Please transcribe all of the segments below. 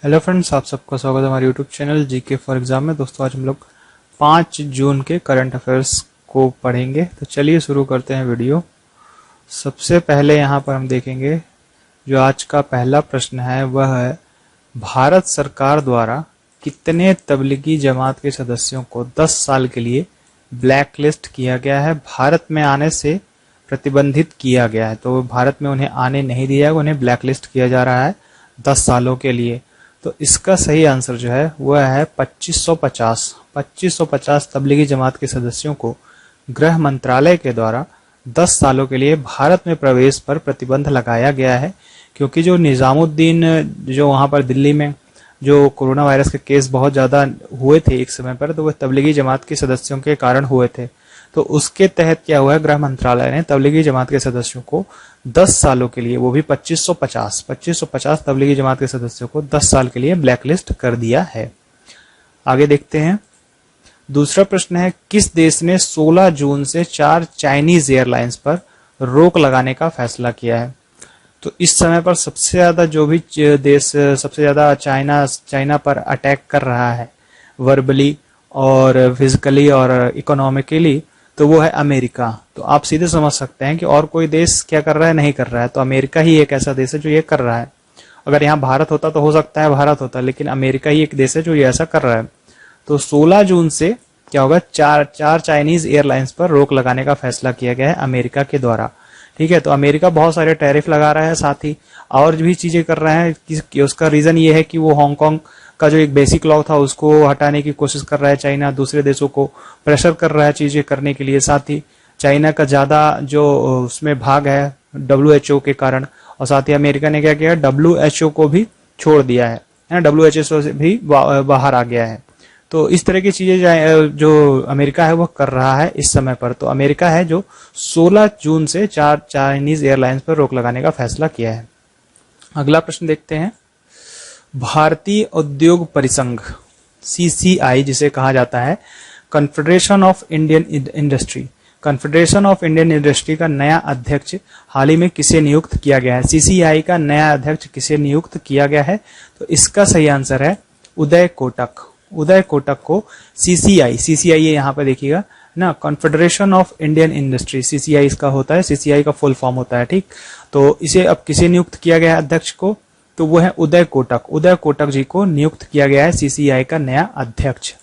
Hello friends, आप सबका स्वागत है हमारे YouTube channel GK for exam में। दोस्तों, आज हम लोग 5 जून के करंट अफेयर्स को पढ़ेंगे। तो चलिए शुरू करते हैं वीडियो। सबसे पहले यहाँ पर हम देखेंगे जो आज का पहला प्रश्न है वह है, भारत सरकार द्वारा कितने तबलीगी जमात के सदस्यों को 10 साल के लिए ब्लैक लिस्ट किया गया है, भारत में आने से प्रतिबंधित किया गया है। तो भारत में उन्हें आने नहीं दिया है, उन्हें ब्लैक लिस्ट किया जा रहा है 10 सालों के लिए। तो इसका सही आंसर जो है वह है 2550 तबलीगी जमात के सदस्यों को गृह मंत्रालय के द्वारा 10 सालों के लिए भारत में प्रवेश पर प्रतिबंध लगाया गया है। क्योंकि जो निजामुद्दीन, जो वहां पर दिल्ली में जो कोरोना वायरस के केस बहुत ज्यादा हुए थे एक समय पर, तो वह तबलीगी जमात के सदस्यों के कारण हुए थे। तो उसके तहत क्या हुआ है, गृह मंत्रालय ने तबलीगी जमात के सदस्यों को 10 सालों के लिए, वो भी 2550 तबलीगी जमात के सदस्यों को 10 साल के लिए ब्लैकलिस्ट कर दिया है। आगे देखते हैं। दूसरा प्रश्न है, किस देश ने 16 जून से 4 चाइनीज एयरलाइंस पर रोक लगाने का फैसला किया है? तो इस समय पर सबसे ज्यादा जो भी देश सबसे ज्यादा चाइना पर अटैक कर रहा है वर्बली और फिजिकली और इकोनॉमिकली, तो वो है अमेरिका। तो आप सीधे समझ सकते हैं कि और कोई देश क्या कर रहा है, नहीं कर रहा है। तो अमेरिका ही एक ऐसा देश है जो ये कर रहा है। अगर यहाँ भारत होता तो हो सकता है भारत होता, लेकिन अमेरिका ही एक देश है जो ये ऐसा कर रहा है। तो 16 जून से क्या होगा, 4 चाइनीज एयरलाइंस पर रोक लगाने का फैसला किया गया है अमेरिका के द्वारा। ठीक है, तो अमेरिका बहुत सारे टैरिफ लगा रहा है, साथ ही और भी चीजें कर रहा है कि उसका रीजन ये है कि वो हांगकांग का जो एक बेसिक लॉ था उसको हटाने की कोशिश कर रहा है चाइना, दूसरे देशों को प्रेशर कर रहा है चीजें करने के लिए। साथ ही चाइना का ज्यादा जो उसमें भाग है WHO के कारण, और साथ ही अमेरिका ने क्या किया, WHO को भी छोड़ दिया है ना, WHO से भी बाहर आ गया है। तो इस तरह की चीजें जो अमेरिका है वो कर रहा है इस समय पर। तो अमेरिका है जो 16 जून से 4 चाइनीज एयरलाइंस पर रोक लगाने का फैसला किया है। अगला प्रश्न देखते हैं। भारतीय उद्योग परिसंघ CCI, जिसे कहा जाता है confederation of Indian industry, confederation of Indian industry का नया अध्यक्ष हाल ही में किसे नियुक्त किया गया है? CCI का नया अध्यक्ष किसे नियुक्त किया गया है? तो इसका सही आंसर है उदय कोटक। उदय कोटक को CCI ये यहाँ पे देखिएगा ना, confederation of Indian industry, CCI इसका होता है, CCI का फुल फॉर्म होता है। ठीक, तो इसे अब किसे नियुक्त किया गया है अध्यक्ष को? तो वो है उदय कोटक। उदय कोटक जी को नियुक्त किया गया है CCI का नया अध्यक्ष।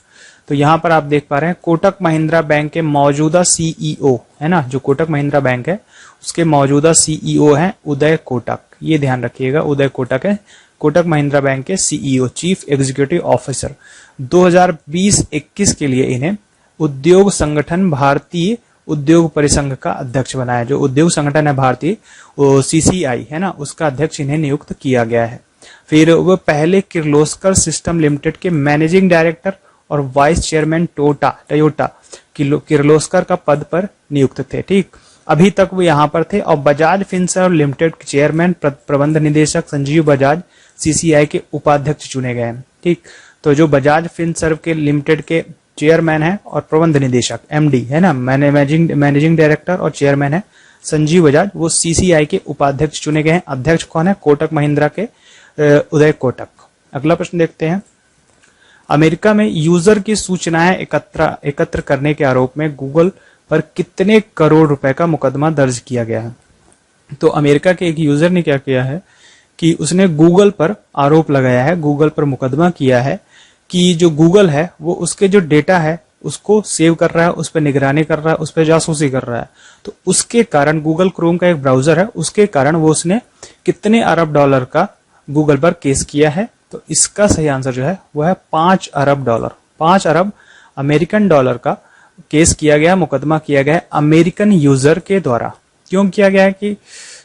तो यहाँ पर आप देख पा रहे हैं कोटक महिंद्रा बैंक के मौजूदा CEO है ना, जो कोटक महिंद्रा बैंक है उसके मौजूदा CEO हैं उदय कोटक। ये ध्यान रखिएगा, उदय कोटक है कोटक महिंद्रा बैंक के CEO, चीफ एग्जीक्यूटिव ऑफिसर। 2020-21 के लिए इन्हें उद्योग संगठन भारतीय उद्योग परिसंघ का अध्यक्ष बनाया। जो उद्योग संगठन है भारतीय, वो CCI है ना, उसका अध्यक्ष इन्हें नियुक्त किया गया है। फिर वह पहले किर्लोस्कर सिस्टम लिमिटेड के मैनेजिंग डायरेक्टर और वाइस चेयरमैन टोयोटा किर्लोस्कर का पद पर नियुक्त थे। ठीक, अभी तक वो यहाँ पर थे। और बजाज फिनसर्व लिमिटेड के चेयरमैन प्रबंध निदेशक संजीव बजाज CCI के उपाध्यक्ष चुने गए हैं। ठीक, तो जो बजाज फिनसर्व के लिमिटेड के चेयरमैन है और प्रबंध निदेशक MD है ना, मैनेजिंग डायरेक्टर और चेयरमैन है संजीव बजाज, वो CCI के उपाध्यक्ष चुने गए हैं। अध्यक्ष कौन है? कोटक महिंद्रा के उदय कोटक। अगला प्रश्न देखते हैं। अमेरिका में यूजर की सूचनाएं एकत्र करने के आरोप में गूगल पर कितने करोड़ रुपए का मुकदमा दर्ज किया गया है? तो अमेरिका के एक यूजर ने क्या किया है कि उसने गूगल पर आरोप लगाया है, गूगल पर मुकदमा किया है कि जो गूगल है वो उसके जो डेटा है उसको सेव कर रहा है, उस पर निगरानी कर रहा है, उस पर जासूसी कर रहा है। तो उसके कारण गूगल क्रोम का एक ब्राउजर है, उसके कारण वो उसने कितने अरब डॉलर का गूगल पर केस किया है? तो इसका सही आंसर जो है वो है 5 अरब डॉलर। 5 अरब अमेरिकन डॉलर का केस किया गया, मुकदमा किया गया है अमेरिकन यूजर के द्वारा। क्यों किया गया है कि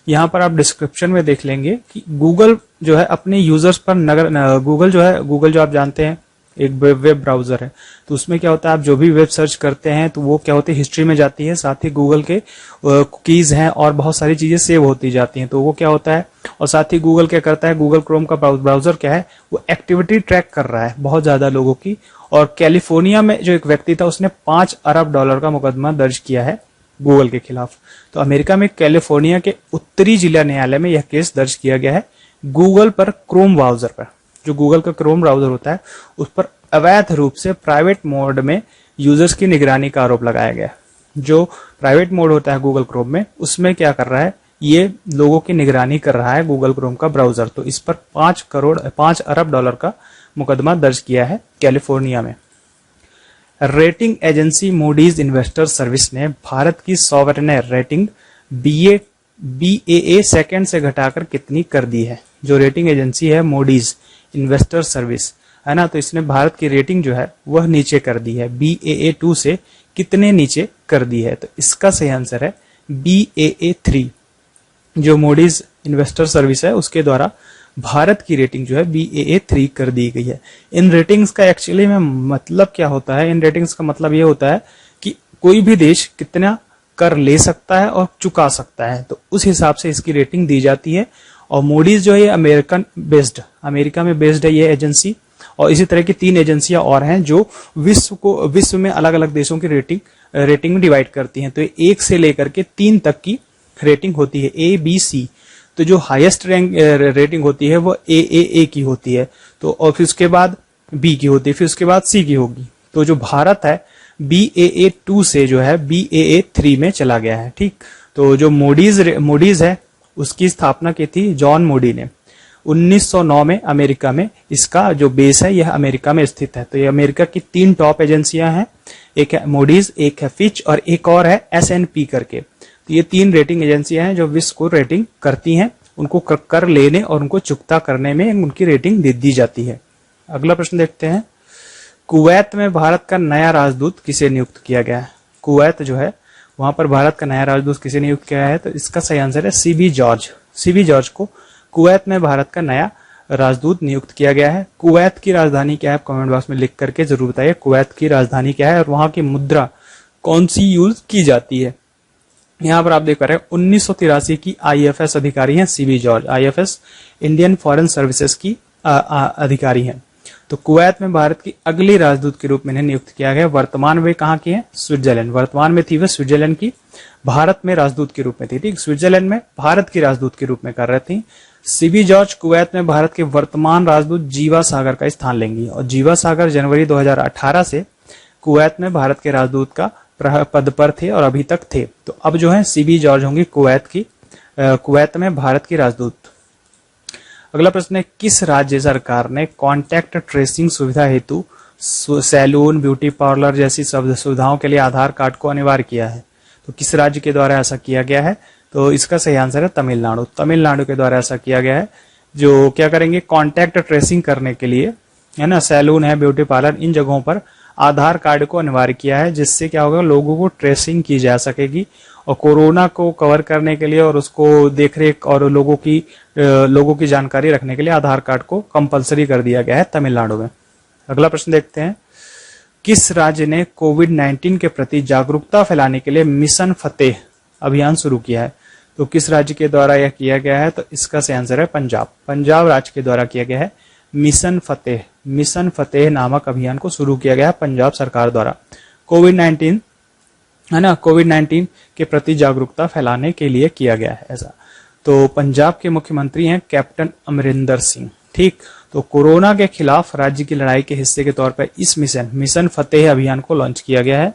यहाँ पर आप डिस्क्रिप्शन में देख लेंगे कि गूगल जो है अपने यूजर्स पर गूगल जो आप जानते हैं एक वेब ब्राउजर है, तो उसमें क्या होता है, आप जो भी वेब सर्च करते हैं तो वो क्या होती है, हिस्ट्री में जाती है। साथ ही गूगल के कुकीज हैं और बहुत सारी चीजें सेव होती जाती हैं, तो वो क्या होता है। और साथ ही गूगल क्या करता है, गूगल क्रोम का ब्राउजर क्या है, वो एक्टिविटी ट्रैक कर रहा है बहुत ज्यादा लोगों की। और कैलिफोर्निया में जो एक व्यक्ति था उसने 5 अरब डॉलर का मुकदमा दर्ज किया है गूगल के खिलाफ। तो अमेरिका में कैलिफोर्निया के उत्तरी जिला न्यायालय में यह केस दर्ज किया गया है गूगल पर क्रोम ब्राउजर पर। जो गूगल का क्रोम ब्राउजर होता है उस पर अवैध रूप से प्राइवेट मोड में यूजर्स की निगरानी का आरोप लगाया गया। जो प्राइवेट मोड होता है गूगल क्रोम में, उसमें क्या कर रहा है, ये लोगों की निगरानी कर रहा है गूगल क्रोम का ब्राउजर। तो इस पर 5 अरब डॉलर का मुकदमा दर्ज किया है कैलिफोर्निया में। Rating agency Moody's investor service ने भारत की सॉवरेन रेटिंग BAA सेकंड से घटाकर कितनी कर दी है? जो रेटिंग एजेंसी है मूडीज इन्वेस्टर सर्विस, है ना, तो इसने भारत की रेटिंग जो है वह नीचे कर दी है। BAA2 से कितने नीचे कर दी है? तो इसका सही आंसर है BAA3। जो मूडीज इन्वेस्टर सर्विस है उसके द्वारा भारत की रेटिंग जो है BAA3 कर दी गई है। इन रेटिंग्स का एक्चुअली में मतलब क्या होता है? इन रेटिंग्स का मतलब ये होता है कि कोई भी देश कितना कर ले सकता है और चुका सकता है, तो उस हिसाब से इसकी रेटिंग दी जाती है। और मूडीज जो है अमेरिका में बेस्ड है ये एजेंसी, और इसी तरह की 3 एजेंसियां और हैं जो विश्व में अलग अलग देशों की रेटिंग डिवाइड करती हैं। तो 1 से लेकर के 3 तक की रेटिंग होती है, ABC। तो जो हाईएस्ट रेटिंग होती है वो AAA की होती है, तो और फिर उसके बाद B की होती है, फिर उसके बाद C की होगी। तो जो भारत है BAA2 से जो है BAA3 में चला गया है। ठीक, तो जो मूडीज है उसकी स्थापना की थी जॉन मूडी ने 1909 में अमेरिका में। इसका जो बेस है यह अमेरिका में स्थित है। तो ये अमेरिका की 3 टॉप एजेंसियां हैं, एक है मूडीज, एक है फिच और एक और है S&P करके। तो ये 3 रेटिंग एजेंसियां हैं जो विश्व को रेटिंग करती हैं, उनको कर लेने और उनको चुकता करने में उनकी रेटिंग दी जाती है। अगला प्रश्न देखते हैं, कुवैत में भारत का नया राजदूत किसे नियुक्त किया गया है? कुवैत जो है वहां पर भारत का नया राजदूत किसे नियुक्त किया है? तो इसका सही आंसर है CB जॉर्ज को कुवैत में भारत का नया राजदूत नियुक्त किया गया है। कुवैत की राजधानी क्या है? आप कमेंट बॉक्स में लिख करके जरूर बताइए कुवैत की राजधानी क्या है और वहां की मुद्रा कौन सी यूज की जाती है। यहाँ पर आप देख पा रहे हैं 1983 की IFS अधिकारी हैं CB George. IFS Indian foreign services की अधिकारी हैं। तो कुवैत में भारत की अगली राजदूत के रूप में इन्हें नियुक्त किया गया। वर्तमान में कहाँ की है? स्विट्जरलैंड। वर्तमान में थी वह स्विट्जरलैंड की, भारत में राजदूत के रूप में थी। ठीक, स्विट्जरलैंड में भारत की राजदूत के रूप में कर रही थी। CB जॉर्ज कुवैत में भारत के वर्तमान राजदूत जीवा सागर का स्थान लेंगी और जीवा सागर जनवरी 2018 से कुवैत में भारत के राजदूत का पद पर थे और अभी तक थे। तो अब जो है CB जॉर्ज होंगी कुवैत में भारत की राजदूत। अगला प्रश्न है, किस राज्य सरकार ने कॉन्टैक्ट ट्रेसिंग सुविधा हेतु सैलून, ब्यूटी पार्लर जैसी सुविधाओं के लिए आधार कार्ड को अनिवार्य किया है? तो किस राज्य के द्वारा ऐसा किया गया है? तो इसका सही आंसर है तमिलनाडु के द्वारा ऐसा किया गया है। जो क्या करेंगे, कॉन्टैक्ट ट्रेसिंग करने के लिए, है ना, सैलून है, ब्यूटी पार्लर, इन जगहों पर आधार कार्ड को अनिवार्य किया है, जिससे क्या होगा, लोगों को ट्रेसिंग की जा सकेगी और कोरोना को कवर करने के लिए और उसको देखरेख और लोगों की जानकारी रखने के लिए आधार कार्ड को कंपलसरी कर दिया गया है तमिलनाडु में। अगला प्रश्न देखते हैं, किस राज्य ने कोविड-19 के प्रति जागरूकता फैलाने के लिए मिशन फतेह अभियान शुरू किया है? तो किस राज्य के द्वारा यह किया गया है? तो इसका सही आंसर है पंजाब राज्य के द्वारा किया गया है। मिशन फतेह नामक अभियान को शुरू किया गया है पंजाब सरकार द्वारा कोविड-19, है ना, कोविड-19 के प्रति जागरूकता फैलाने के लिए किया गया है ऐसा। तो पंजाब के मुख्यमंत्री हैं कैप्टन अमरिंदर सिंह। ठीक, तो कोरोना के खिलाफ राज्य की लड़ाई के हिस्से के तौर पर इस मिशन फतेह अभियान को लॉन्च किया गया है।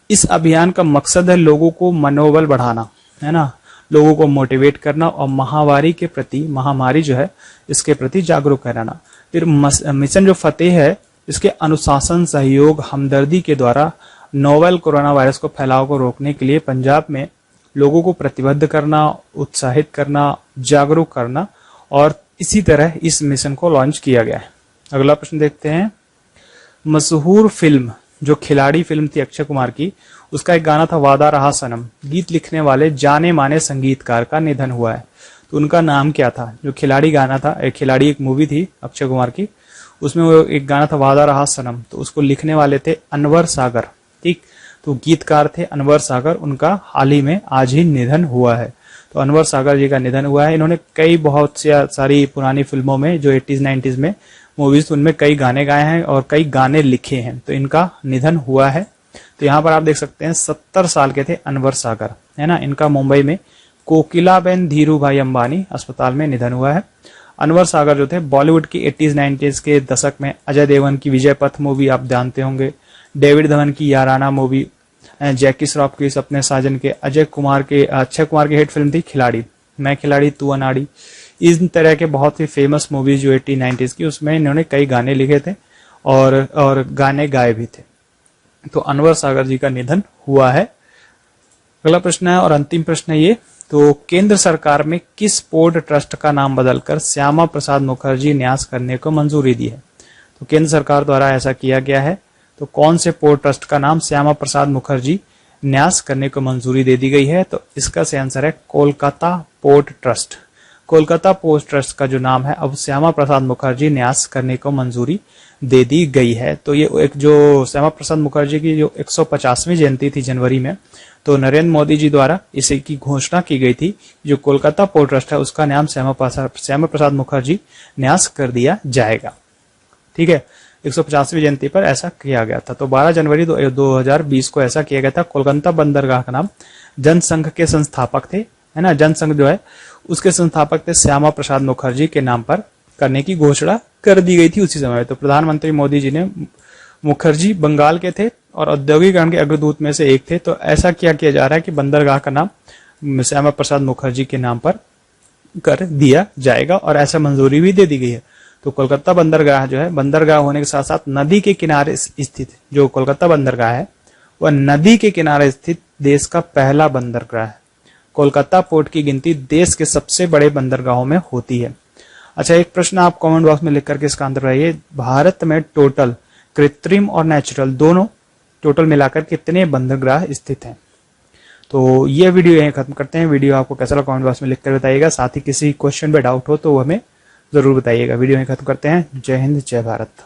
इस अभियान का मकसद है लोगों को मनोबल बढ़ाना, है ना, लोगों को मोटिवेट करना और महामारी जो है इसके प्रति जागरूक कराना। फिर मिशन जो फतेह है इसके अनुशासन, सहयोग, हमदर्दी के द्वारा नोवेल कोरोना वायरस को फैलाव को रोकने के लिए पंजाब में लोगों को प्रतिबद्ध करना, उत्साहित करना, जागरूक करना और इसी तरह इस मिशन को लॉन्च किया गया है। अगला प्रश्न देखते हैं, मशहूर फिल्म जो खिलाड़ी फिल्म थी अक्षय कुमार की, उसका एक गाना था वादा रहा सनम। गीत लिखने वाले जाने माने संगीतकार का निधन हुआ है, तो उनका नाम क्या था? जो खिलाड़ी गाना था, खिलाड़ी एक मूवी थी अक्षय कुमार की, उसमें वो एक गाना था वादा रहा सनम, तो उसको लिखने वाले थे अनवर सागर। ठीक, तो गीतकार थे अनवर सागर, उनका हाल ही में आज ही निधन हुआ है। तो अनवर सागर जी का निधन हुआ है। इन्होंने कई बहुत सारी पुरानी फिल्मों में जो 80s 90s में मूवीज, उनमें कई गाने गाए हैं और कई गाने लिखे हैं, तो इनका निधन हुआ है। तो यहाँ पर आप देख सकते हैं 70 साल के थे अनवर सागर, है ना। इनका मुंबई में कोकिलाबेन धीरूभाई अंबानी अस्पताल में निधन हुआ है। अनवर सागर जो थे बॉलीवुड की 80s 90s के दशक में अजय देवगन की विजय पथ मूवी आप जानते होंगे, डेविड धवन की याराना मूवी, जैकी श्रॉफ की सपने साजन के, अक्षय कुमार की हिट फिल्म थी खिलाड़ी, मैं खिलाड़ी तू अनाड़ी। इस तरह के बहुत ही फेमस मूवीज जो 80 90s की, उसमें इन्होंने कई गाने लिखे थे और गाने गाए भी थे। तो अनवर सागर जी का निधन हुआ है। अगला प्रश्न है और अंतिम प्रश्न है ये, तो केंद्र सरकार में किस पोर्ट ट्रस्ट का नाम बदलकर श्यामा प्रसाद मुखर्जी न्यास करने को मंजूरी दी है? तो केंद्र सरकार द्वारा ऐसा किया गया है। तो कौन से पोर्ट ट्रस्ट का नाम श्यामा प्रसाद मुखर्जी न्यास करने को मंजूरी दे दी गई है? तो इसका सही आंसर है Kolkata port trust. Kolkata port trust का जो नाम है अब श्यामा प्रसाद मुखर्जी न्यास करने को मंजूरी दे दी गई है। तो ये एक जो श्यामा प्रसाद मुखर्जी की जो 150वीं जयंती थी जनवरी में, तो नरेंद्र मोदी जी द्वारा इसी की घोषणा की गई थी, जो कोलकाता पोर्ट ट्रस्ट है उसका नाम श्यामा प्रसाद मुखर्जी न्यास कर दिया जाएगा। ठीक है, 150वीं जयंती पर ऐसा किया गया था। तो 12 जनवरी 2020 को ऐसा किया गया था। कोलकाता बंदरगाह का नाम जनसंघ के संस्थापक थे, है ना, जनसंघ जो है उसके संस्थापक थे श्यामा प्रसाद मुखर्जी के नाम पर करने की घोषणा कर दी गई थी उसी समय। तो प्रधानमंत्री मोदी जी ने, मुखर्जी बंगाल के थे और औद्योगिकरण के अग्रदूत में से एक थे, तो ऐसा क्या किया जा रहा है कि बंदरगाह का नाम श्यामा प्रसाद मुखर्जी के नाम पर कर दिया जाएगा और ऐसा मंजूरी भी दे दी गई है। तो कोलकाता बंदरगाह जो है, बंदरगाह होने के साथ साथ नदी के किनारे स्थित जो कोलकाता बंदरगाह है वह नदी के किनारे स्थित देश का पहला बंदरगाह है। कोलकाता पोर्ट की गिनती देश के सबसे बड़े बंदरगाहों में होती है। अच्छा, एक प्रश्न आप कमेंट बॉक्स में लिख करके इसका आंसर बताइए, भारत में टोटल कृत्रिम और नेचुरल दोनों टोटल मिलाकर कितने बंदरगाह स्थित हैं? तो ये वीडियो यहीं खत्म करते हैं। वीडियो आपको कैसा लगा कमेंट बॉक्स में लिखकर बताइएगा। साथ ही किसी क्वेश्चन पे डाउट हो तो हमें जरूर बताइएगा। वीडियो यहीं खत्म करते हैं। जय हिंद, जय भारत।